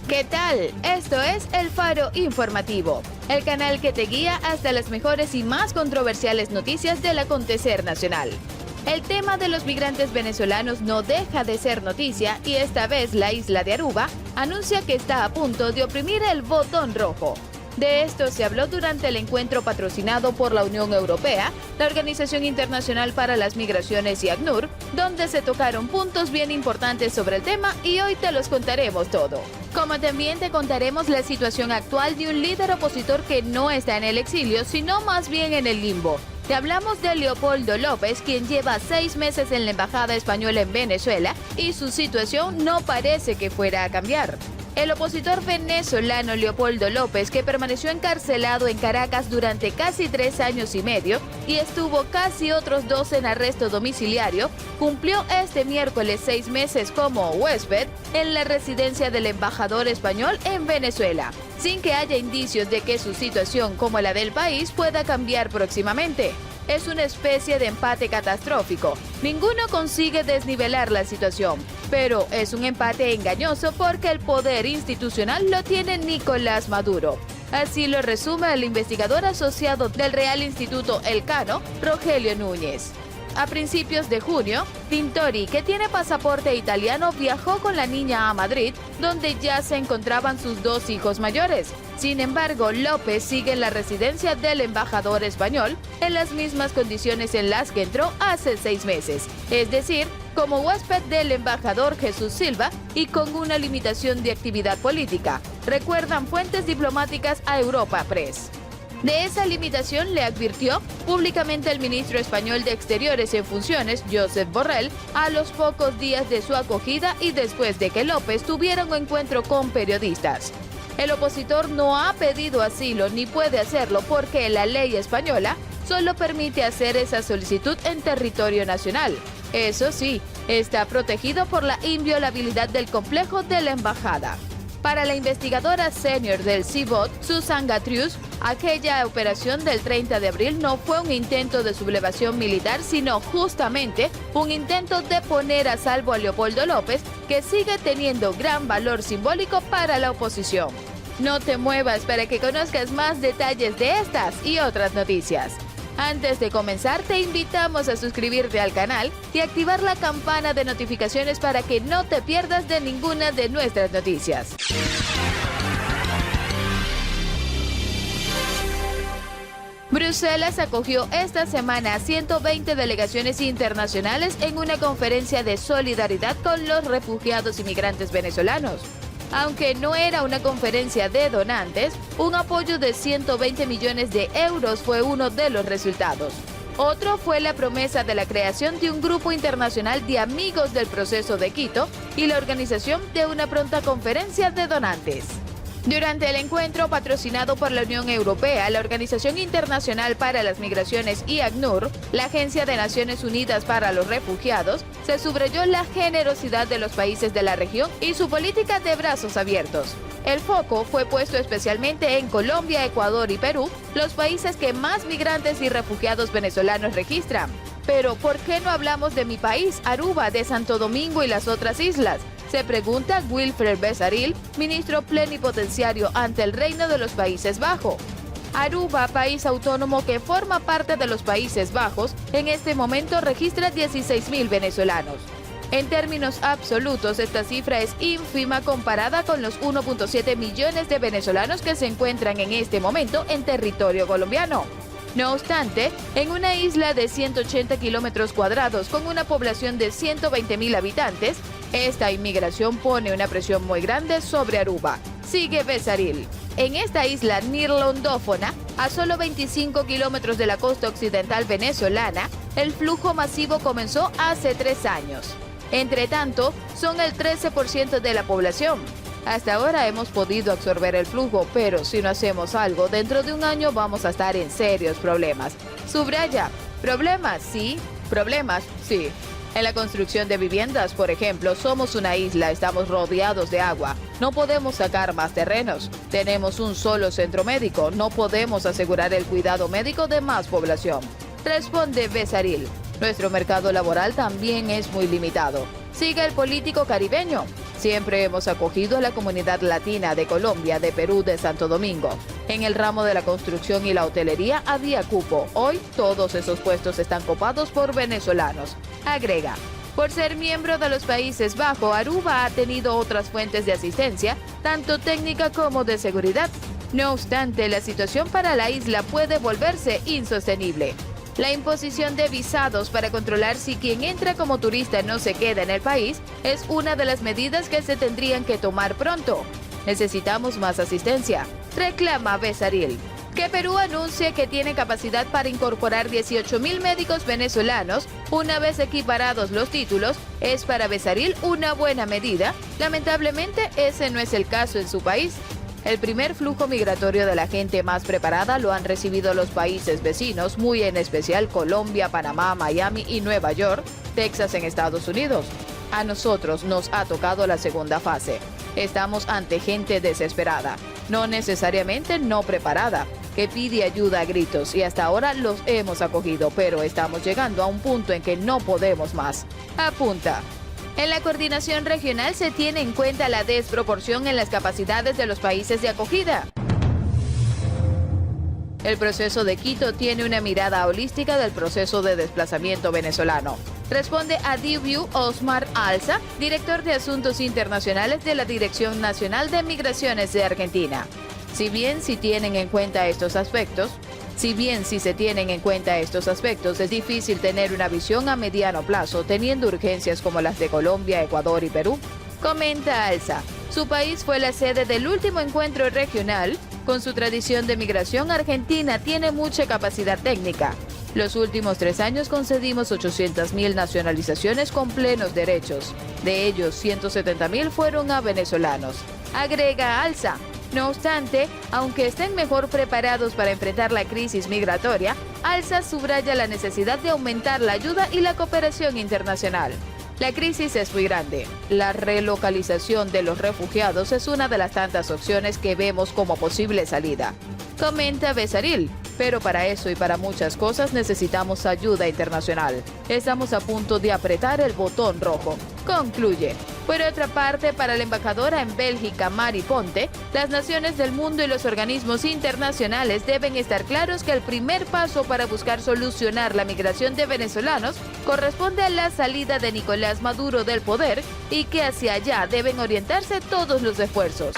¿Qué tal? Esto es El Faro Informativo, el canal que te guía hasta las mejores y más controversiales noticias del acontecer nacional. El tema de los migrantes venezolanos no deja de ser noticia y esta vez la isla de Aruba anuncia que está a punto de oprimir el botón rojo. De esto se habló durante el encuentro patrocinado por la Unión Europea, la Organización Internacional para las Migraciones y ACNUR, donde se tocaron puntos bien importantes sobre el tema y hoy te los contaremos todo. Como también te contaremos la situación actual de un líder opositor que no está en el exilio, sino más bien en el limbo. Te hablamos de Leopoldo López, quien lleva 6 meses en la Embajada Española en Venezuela y su situación no parece que fuera a cambiar. El opositor venezolano Leopoldo López, que permaneció encarcelado en Caracas durante casi 3 años y medio y estuvo casi otros 2 en arresto domiciliario, cumplió este miércoles 6 meses como huésped en la residencia del embajador español en Venezuela, sin que haya indicios de que su situación, como la del país, pueda cambiar próximamente. Es una especie de empate catastrófico. Ninguno consigue desnivelar la situación, pero es un empate engañoso porque el poder institucional lo tiene Nicolás Maduro. Así lo resume el investigador asociado del Real Instituto Elcano, Rogelio Núñez. A principios de junio, Tintori, que tiene pasaporte italiano, viajó con la niña a Madrid, donde ya se encontraban sus 2 hijos mayores. Sin embargo, López sigue en la residencia del embajador español en las mismas condiciones en las que entró hace 6 meses, es decir, como huésped del embajador Jesús Silva y con una limitación de actividad política, recuerdan fuentes diplomáticas a Europa Press. De esa limitación le advirtió públicamente el ministro español de Exteriores en funciones, Josep Borrell, a los pocos días de su acogida y después de que López tuviera un encuentro con periodistas. El opositor no ha pedido asilo ni puede hacerlo porque la ley española solo permite hacer esa solicitud en territorio nacional. Eso sí, está protegido por la inviolabilidad del complejo de la embajada. Para la investigadora senior del CIVOT, Susan Gatrius, aquella operación del 30 de abril no fue un intento de sublevación militar, sino justamente un intento de poner a salvo a Leopoldo López, que sigue teniendo gran valor simbólico para la oposición. No te muevas para que conozcas más detalles de estas y otras noticias. Antes de comenzar, te invitamos a suscribirte al canal y activar la campana de notificaciones para que no te pierdas de ninguna de nuestras noticias. Bruselas acogió esta semana a 120 delegaciones internacionales en una conferencia de solidaridad con los refugiados y migrantes venezolanos. Aunque no era una conferencia de donantes, un apoyo de 120 millones de euros fue uno de los resultados. Otro fue la promesa de la creación de un grupo internacional de amigos del proceso de Quito y la organización de una pronta conferencia de donantes. Durante el encuentro patrocinado por la Unión Europea, la Organización Internacional para las Migraciones y ACNUR, la Agencia de Naciones Unidas para los Refugiados, se subrayó la generosidad de los países de la región y su política de brazos abiertos. El foco fue puesto especialmente en Colombia, Ecuador y Perú, los países que más migrantes y refugiados venezolanos registran. Pero, ¿por qué no hablamos de mi país, Aruba, de Santo Domingo y las otras islas? Se pregunta Wilfred Becerril, ministro plenipotenciario ante el Reino de los Países Bajos. Aruba, país autónomo que forma parte de los Países Bajos, en este momento registra 16.000 venezolanos. En términos absolutos, esta cifra es ínfima comparada con los 1.7 millones de venezolanos que se encuentran en este momento en territorio colombiano. No obstante, en una isla de 180 kilómetros cuadrados con una población de 120.000 habitantes, esta inmigración pone una presión muy grande sobre Aruba. Sigue Becerril. En esta isla neerlandófona, a solo 25 kilómetros de la costa occidental venezolana, el flujo masivo comenzó hace 3 años. Entre tanto, son el 13% de la población. Hasta ahora hemos podido absorber el flujo, pero si no hacemos algo, dentro de un año vamos a estar en serios problemas. Subraya, problemas sí. En la construcción de viviendas, por ejemplo, somos una isla, estamos rodeados de agua. No podemos sacar más terrenos. Tenemos un solo centro médico, no podemos asegurar el cuidado médico de más población. Responde Becerril. Nuestro mercado laboral también es muy limitado. Sigue el político caribeño. Siempre hemos acogido a la comunidad latina de Colombia, de Perú, de Santo Domingo. En el ramo de la construcción y la hotelería había cupo. Hoy todos esos puestos están copados por venezolanos. Agrega. Por ser miembro de los Países Bajos, Aruba ha tenido otras fuentes de asistencia, tanto técnica como de seguridad. No obstante, la situación para la isla puede volverse insostenible. La imposición de visados para controlar si quien entra como turista no se queda en el país es una de las medidas que se tendrían que tomar pronto. Necesitamos más asistencia, reclama Becerril. Que Perú anuncie que tiene capacidad para incorporar 18.000 médicos venezolanos una vez equiparados los títulos es para Becerril una buena medida. Lamentablemente ese no es el caso en su país. El primer flujo migratorio de la gente más preparada lo han recibido los países vecinos, muy en especial Colombia, Panamá, Miami y Nueva York, Texas en Estados Unidos. A nosotros nos ha tocado la segunda fase. Estamos ante gente desesperada, no necesariamente no preparada, que pide ayuda a gritos y hasta ahora los hemos acogido, pero estamos llegando a un punto en que no podemos más. Apunta. En la coordinación regional se tiene en cuenta la desproporción en las capacidades de los países de acogida. El proceso de Quito tiene una mirada holística del proceso de desplazamiento venezolano. Responde a DIVIU Osmar Alza, director de Asuntos Internacionales de la Dirección Nacional de Migraciones de Argentina. Si se tienen en cuenta estos aspectos, es difícil tener una visión a mediano plazo, teniendo urgencias como las de Colombia, Ecuador y Perú. Comenta Alza. Su país fue la sede del último encuentro regional. Con su tradición de migración, Argentina tiene mucha capacidad técnica. Los últimos 3 años concedimos 800.000 nacionalizaciones con plenos derechos. De ellos, 170.000 fueron a venezolanos. Agrega Alza. No obstante, aunque estén mejor preparados para enfrentar la crisis migratoria, Alza subraya la necesidad de aumentar la ayuda y la cooperación internacional. La crisis es muy grande. La relocalización de los refugiados es una de las tantas opciones que vemos como posible salida. Comenta Becerril. Pero para eso y para muchas cosas necesitamos ayuda internacional. Estamos a punto de apretar el botón rojo. Concluye. Por otra parte, para la embajadora en Bélgica, Mari Ponte, las naciones del mundo y los organismos internacionales deben estar claros que el primer paso para buscar solucionar la migración de venezolanos corresponde a la salida de Nicolás Maduro del poder y que hacia allá deben orientarse todos los esfuerzos.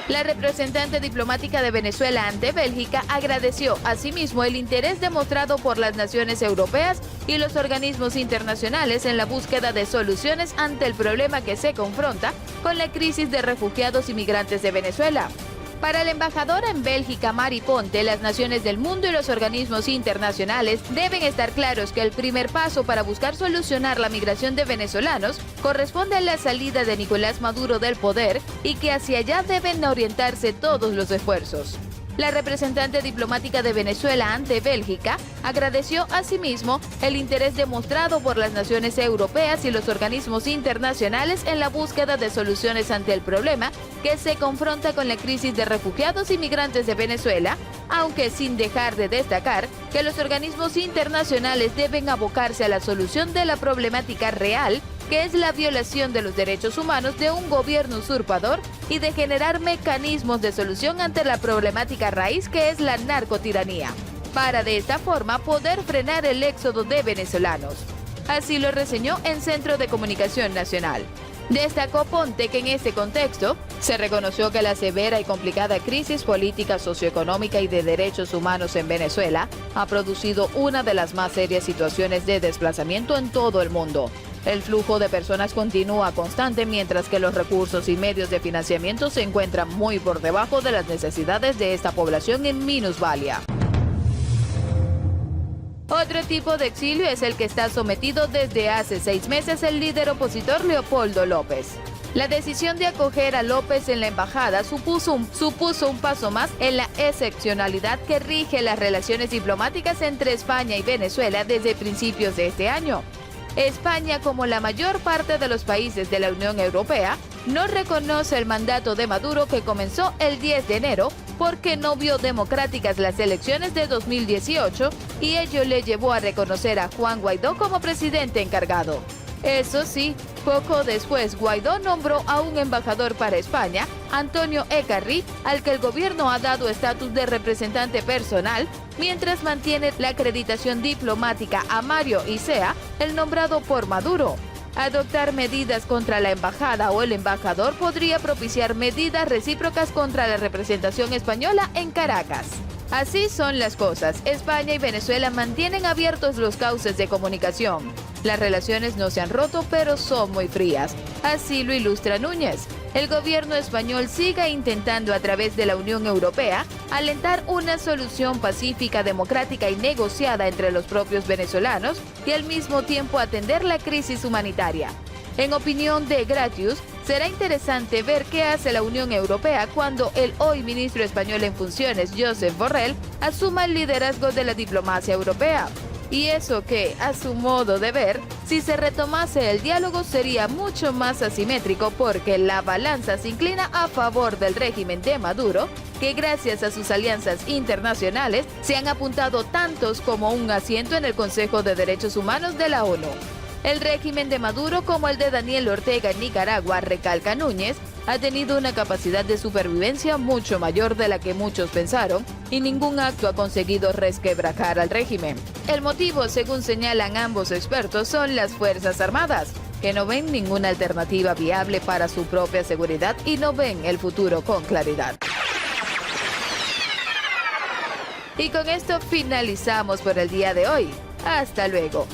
La representante diplomática de Venezuela ante Bélgica agradeció asimismo el interés demostrado por las naciones europeas y los organismos internacionales en la búsqueda de soluciones ante el problema que se confronta con la crisis de refugiados y migrantes de Venezuela. Para la embajadora en Bélgica, Mari Ponte, las naciones del mundo y los organismos internacionales deben estar claros que el primer paso para buscar solucionar la migración de venezolanos corresponde a la salida de Nicolás Maduro del poder y que hacia allá deben orientarse todos los esfuerzos. La representante diplomática de Venezuela ante Bélgica agradeció asimismo el interés demostrado por las naciones europeas y los organismos internacionales en la búsqueda de soluciones ante el problema que se confronta con la crisis de refugiados y migrantes de Venezuela, aunque sin dejar de destacar que los organismos internacionales deben abocarse a la solución de la problemática real, que es la violación de los derechos humanos de un gobierno usurpador y de generar mecanismos de solución ante la problemática raíz que es la narcotiranía, para de esta forma poder frenar el éxodo de venezolanos. Así lo reseñó en Centro de Comunicación Nacional. Destacó Ponte que en este contexto se reconoció que la severa y complicada crisis política, socioeconómica y de derechos humanos en Venezuela ha producido una de las más serias situaciones de desplazamiento en todo el mundo. El flujo de personas continúa constante mientras que los recursos y medios de financiamiento se encuentran muy por debajo de las necesidades de esta población en minusvalía. Otro tipo de exilio es el que está sometido desde hace 6 meses el líder opositor Leopoldo López. La decisión de acoger a López en la embajada supuso un paso más en la excepcionalidad que rige las relaciones diplomáticas entre España y Venezuela desde principios de este año. España, como la mayor parte de los países de la Unión Europea, no reconoce el mandato de Maduro que comenzó el 10 de enero porque no vio democráticas las elecciones de 2018 y ello le llevó a reconocer a Juan Guaidó como presidente encargado. Eso sí, Poco después, Guaidó nombró a un embajador para España, Antonio Ecarri, al que el gobierno ha dado estatus de representante personal, mientras mantiene la acreditación diplomática a Mario Isea, el nombrado por Maduro. Adoptar medidas contra la embajada o el embajador podría propiciar medidas recíprocas contra la representación española en Caracas. Así son las cosas. España y Venezuela mantienen abiertos los cauces de comunicación. Las relaciones no se han roto, pero son muy frías. Así lo ilustra Núñez. El gobierno español sigue intentando a través de la Unión Europea alentar una solución pacífica, democrática y negociada entre los propios venezolanos y al mismo tiempo atender la crisis humanitaria. En opinión de Gratius, será interesante ver qué hace la Unión Europea cuando el hoy ministro español en funciones, Josep Borrell, asuma el liderazgo de la diplomacia europea. Y eso que, a su modo de ver, si se retomase el diálogo sería mucho más asimétrico porque la balanza se inclina a favor del régimen de Maduro, que gracias a sus alianzas internacionales se han apuntado tantos como un asiento en el Consejo de Derechos Humanos de la ONU. El régimen de Maduro, como el de Daniel Ortega en Nicaragua, recalca Núñez, ha tenido una capacidad de supervivencia mucho mayor de la que muchos pensaron y ningún acto ha conseguido resquebrajar al régimen. El motivo, según señalan ambos expertos, son las Fuerzas Armadas, que no ven ninguna alternativa viable para su propia seguridad y no ven el futuro con claridad. Y con esto finalizamos por el día de hoy. Hasta luego.